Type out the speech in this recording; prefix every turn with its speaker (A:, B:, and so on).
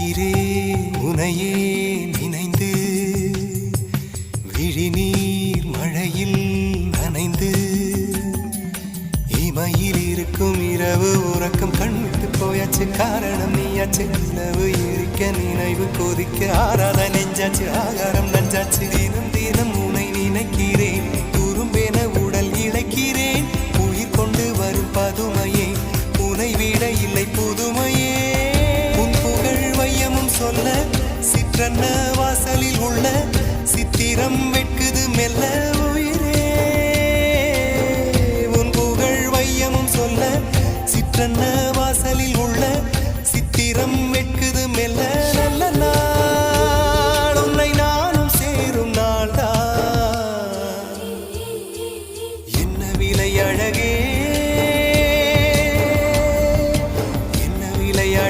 A: உயிரே உனையே நினைந்து விழிநீர் மழையில் நனைந்து இமையில் இருக்கும் இரவு உறக்கம் கண்விட்டு போயாச்சு. காரணம் நீயாச்சு. நிலவு இருக்க நினைவு கொதிக்க ஆறாத நெஞ்சாச்சு. ஆகாரம் நஞ்சாச்சு. தினம் தினம் உனை நினைக்கிறேன். குறும்பென உடல் இழைக்கிறேன். உயிர் கொண்டு வரும் பதுமையே உனை விட இல்லை புதுமையே. உன் புகழ் வையமும் சொல்ல சிற்றன்ன வாசலில் உள்ள சித்திரம் வெட்குது மெல்ல. உயிரே உன் புகழ் வையமும் சொல்ல சிற்றன்ன வாசலில் உள்ள